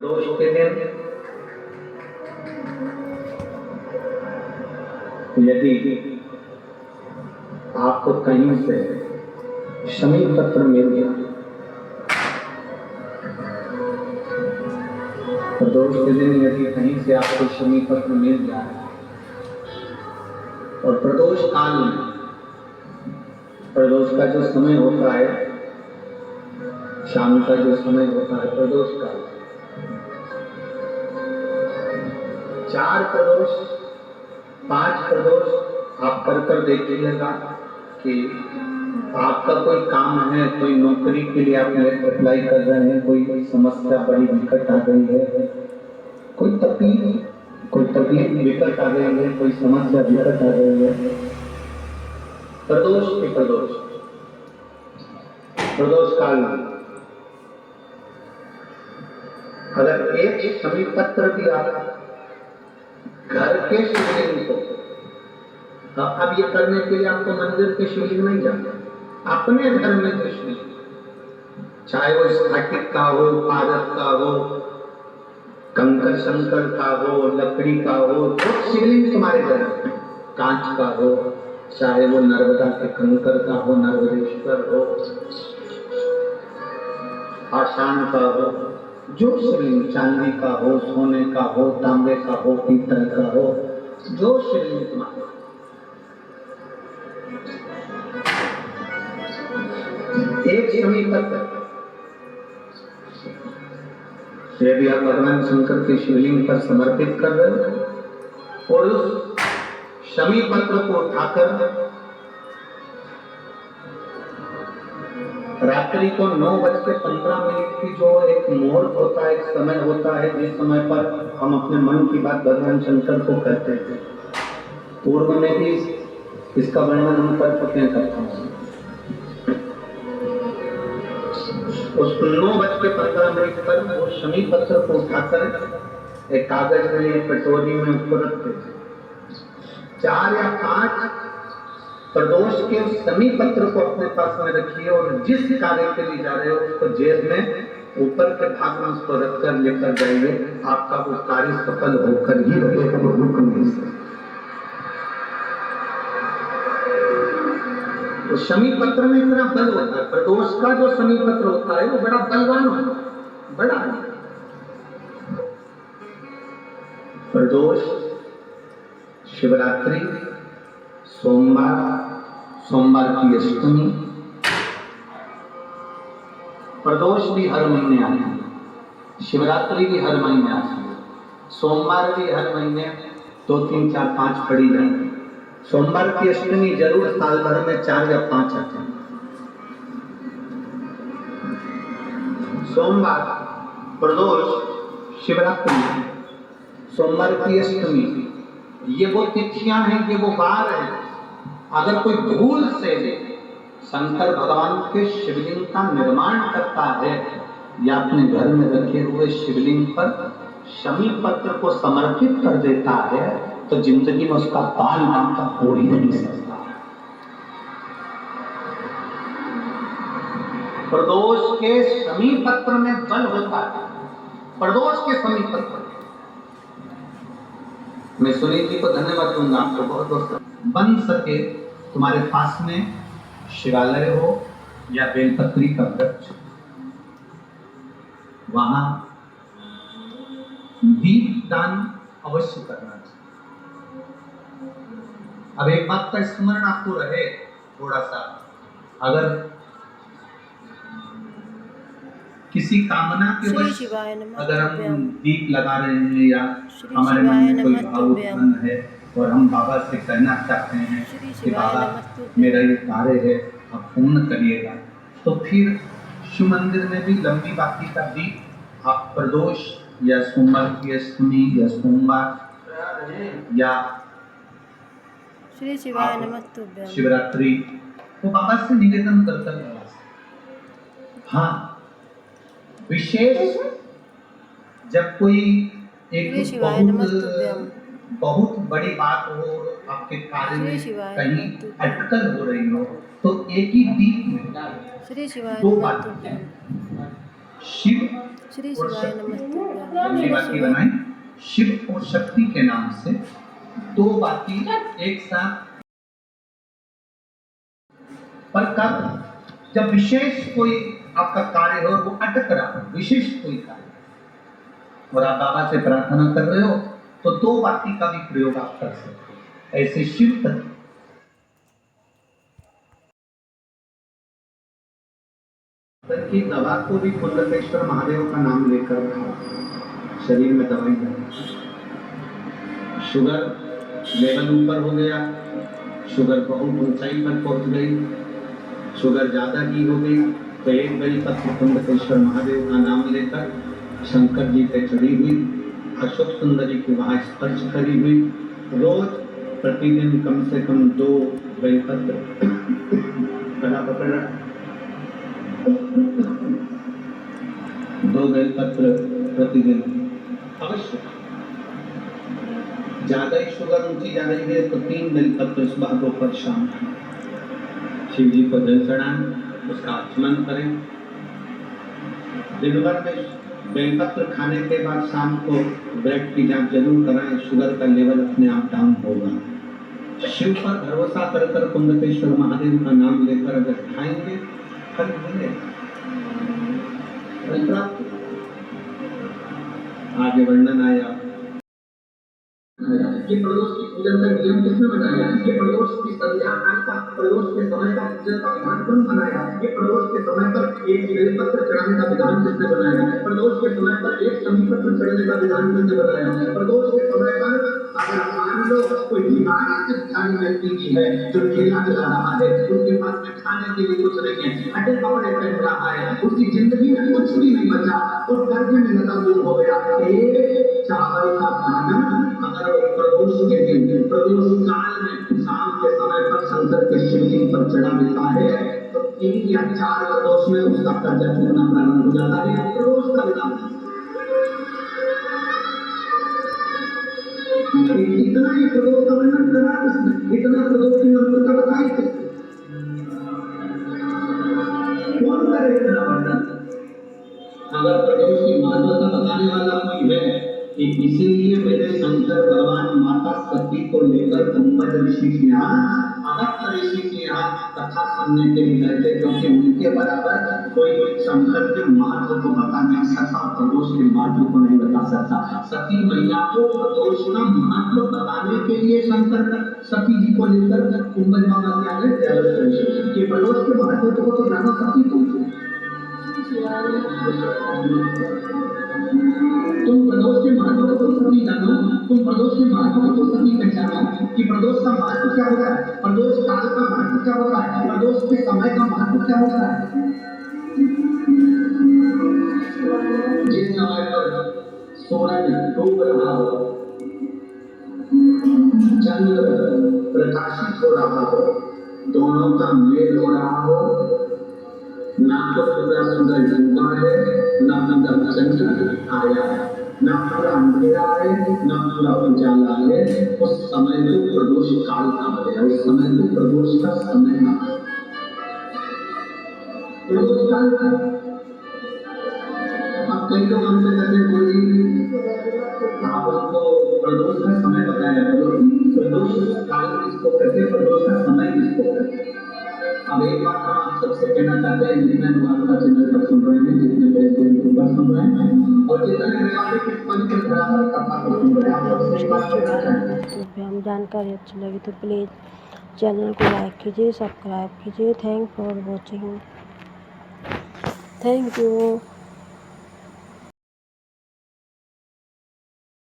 प्रदोष के दिन यदि आपको कहीं से शमी पत्र मिल गया, प्रदोष के दिन यदि कहीं से आपको शमी पत्र मिल गया और प्रदोष काल में, प्रदोष का जो समय होता है, शाम का जो समय होता है प्रदोष काल, 4 प्रदोष 5 प्रदोष आप कर देखिएगा कि आपका कोई काम है, कोई नौकरी के लिए आप अप्लाई कर रहे हैं, कोई समस्या बड़ी विकट आ गई है, कोई तकलीफ विकट आ गई है, कोई समस्या विकट आ गई है, प्रदोष काल में अगर एक शमी पत्र भी आप घर के शिवलिंग को, अब ये करने के लिए आपको मंदिर के शिवलिंग नहीं जाना, अपने घर में जो शिवलिंग, चाहे वो स्फटिक का हो, पारस का हो, कंकर शंकर का हो, लकड़ी का हो, जो शिवलिंग तुम्हारे घर में, कांच का हो, चाहे वो नर्मदा के कंकर का हो, नर्मदेश्वर हो, आसान का हो, जो शिवलिंग चांदी का हो, सोने का हो, तांबे का हो, पीतल का हो, जो शिवलिंग तुम्हारे, एक शमी पत्र यदि आप भगवान शंकर के शिवलिंग पर समर्पित कर रहे हो और उस शमी पत्र को उठाकर रात्रि को 9:15 की जो एक मुहूर्त होता है, एक समय होता है, जिस समय पर हम अपने मन की बात भगवान शंकर को कहते थे, पूर्व में भी इसका वर्णन हम कर चुके हैं कथा। उस 9:15 पर वो शमी पत्र को उठाकर एक कागज में, एक कटोरी में उसको रखते थे। 4 या 5 प्रदोष के उस शमी पत्र को अपने पास में रखिए और जिस कार्य के लिए जा रहे हो उसको जेब में ऊपर के भाग में उसको रखकर लेकर जाइए, आपका वो कार्य सफल होकर ही रहेगा, वो रुक नहीं सकता। तो शमी पत्र में इतना बल होता है, प्रदोष का जो शमी पत्र होता है वो बड़ा बलवान होता है, बड़ा प्रदोष, शिवरात्रि, सोमवार की अष्टमी, प्रदोष भी हर महीने आते हैं, शिवरात्रि भी हर महीने आती है, सोमवार भी हर महीने 2, 3, 4, 5 पड़ी जाती है। सोमवार की अष्टमी जरूर साल भर में 4 या 5 आते हैं। सोमवार, प्रदोष, शिवरात्रि, सोमवार की अष्टमी, ये वो तिथियां हैं, ये वो वार हैं। अगर कोई भूल से शंकर भगवान के शिवलिंग का निर्माण करता है या अपने घर में रखे हुए शिवलिंग पर शमी पत्र को समर्पित कर देता है तो जिंदगी में उसका पाल नाम का हो ही नहीं सकता। प्रदोष के शमी पत्र में बल होता है, प्रदोष के शमी पत्र। मैं सुनील जी को धन्यवाद दूंगा, आपको बहुत बहुत। बन सके तुम्हारे पास में शिवालय हो या बेलपत्री का वृक्ष, वहां दीप दान अवश्य करना चाहिए। अब एक बात का स्मरण आपको रहे थोड़ा सा, अगर किसी कामना के वश अगर हम दीप लगा रहे हैं या हमारे मन में कोई भाव उत्पन्न है और हम बाबा से कहना चाहते हैं कि बाबा मेरा ये कार्य है आप पूर्ण करिएगा, तो फिर शिव मंदिर में भी लंबी बाती का दीप आप प्रदोष या सोमवार की अष्टमी या सोमवार या श्री शिवाय नमस्तुभ्यं शिवरात्रि तो बाबा से निवेदन करता। हाँ, विशेष जब कोई एक बहुत बड़ी बात हो, आपके कार्य में कहीं अटकल हो रही हो, तो एक ही दीप में 2 बातें, शिव श्री शिवाय नमस्तुभ्यं, पहली बाती बनाई शिव और शक्ति के नाम से, दो बाती एक साथ। पर कब? जब विशेष कोई आपका कार्य हो, वो अटक रहा हो, विशेष कोई कार्य, और आप बाबा से प्रार्थना कर रहे हो, तो दो बाती का भी प्रयोग आप कर सकते हो। ऐसे शिव तत्व की दवा को भी कुंडलेश्वर महादेव का नाम लेकर खाओ, शरीर में दवाई जाए। शुगर लेवल ऊपर हो गया, शुगर बहुत ऊंचाई पर पहुंच गई, शुगर ज्यादा की हो गई, तो एक बेलपत्र कुंडलेश्वर महादेव का नाम लेकर शंकर जी पे चढ़ी हुई, अशोक सुंदरी की वहां स्पर्श करी हुई, रोज प्रतिदिन कम से कम 2 बेलपत्र गला पकड़ रहा, 2 बेलपत्र प्रतिदिन अवश्य। ज्यादा ही शुगर ऊंची जा रही है तो 3 बेलपत्र सुबह दोपहर शाम शिव जी को जल चढ़ाएं, उसका आचमन करें। दिन भर में बेलपत्र खाने के बाद शाम को ब्लड की जांच जरूर कराएं, शुगर का लेवल अपने आप डाउन होगा। शिव पर भरोसा कर कुंडलेश्वर महादेव का नाम लेकर अगर खाएंगे, फल मिलेगा, फल प्राप्त। आगे वर्णन आया, ये प्रदोष की पूजन का नियम किसने बनाया? ये प्रदोष की संध्या काल का, प्रदोष के समय का पूजन का विधान कौन बनाया? ये प्रदोष के समय पर एक बेलपत्र चढ़ाने का विधान किसने बनाया? प्रदोष के समय पर एक शमीपत्र चढ़ाने का विधान किसने बनाया? प्रदोष के समय पर अगर मान लो कोई बीमारी से जानी व्यक्ति की है, जो ठेला चला रहा है, उसके पास में खाने के लिए कुछ नहीं है, हटे कपड़े पहन रहा है, उसकी जिंदगी में कुछ भी नहीं बचा और कर्जे में लगा हो गया, एक चावल का दाना अगर प्रदोष के दिन, प्रदोष काल में शाम के समय पर शंकर के शिवलिंग पर चढ़ा देता है, तो 3 या 4 प्रदोष में उसका कर्जा चुकना प्रारंभ हो जाता है। प्रदोष का विधान इतना ही प्रदोष का वर्णन करा किसने? इतना प्रदोष की महत्वता बताई किसने? कौन करे इतना वर्णन? अगर प्रदोष की महत्वता बताने वाला कोई है, इसीलिए मेरे शंकर भगवान माता सती को लेकर कुंभज ऋषि के यहाँ, अगस्त्य ऋषि के यहाँ कथा सुनने के लिए गए थे, क्योंकि उनके बराबर कोई शंकर के महत्व को बता नहीं सकता, प्रदोष के महत्व को नहीं बता सकता। सती मैया को प्रदोष का महत्व बताने के लिए शंकर सती जी को लेकर कुंभज बाबा के आगे कि प्रदोष के महत्व को तो जानो सती तुम प्रदोष के महत्व को सभी जानो, तुम प्रदोष के महत्व को सभी पहचानो कि प्रदोष का महत्व क्या होता है, प्रदोष काल का महत्व क्या होता है, प्रदोष के समय का महत्व क्या होता है। जिस समय पर सूरज डूब रहा हो, चंद्र प्रकाशित हो रहा हो, दोनों का मेल हो रहा हो, ना तो पूरा सूरज डूबा है, ना पूरा चंद्र आया है, ना पूरा अंधेरा है, ना पूरा उजाला है, उस समय को प्रदोष काल कहा गया, उस समय को प्रदोष का समय कहा। प्रदोष काल का अब कई लोग हमसे कहते बोली आपको प्रदोष का समय बताया, प्रदोष काल किसको कहते, प्रदोष का समय किसको कहते। अब एक बात हम आप सबसे कहना चाहते हैं, जितने लोग का चैनल पर सुन रहे हैं, जितने फेसबुक पर सुन रहे हैं और जितने रेवाड़ी के पवित्र धरातल कथा को सुन रहे हैं, आप सबसे एक बात कहना चाहते हैं, हम जानकारी अच्छी लगी तो प्लीज़ चैनल को लाइक कीजिए, सब्सक्राइब कीजिए। Thank for watching, thank you.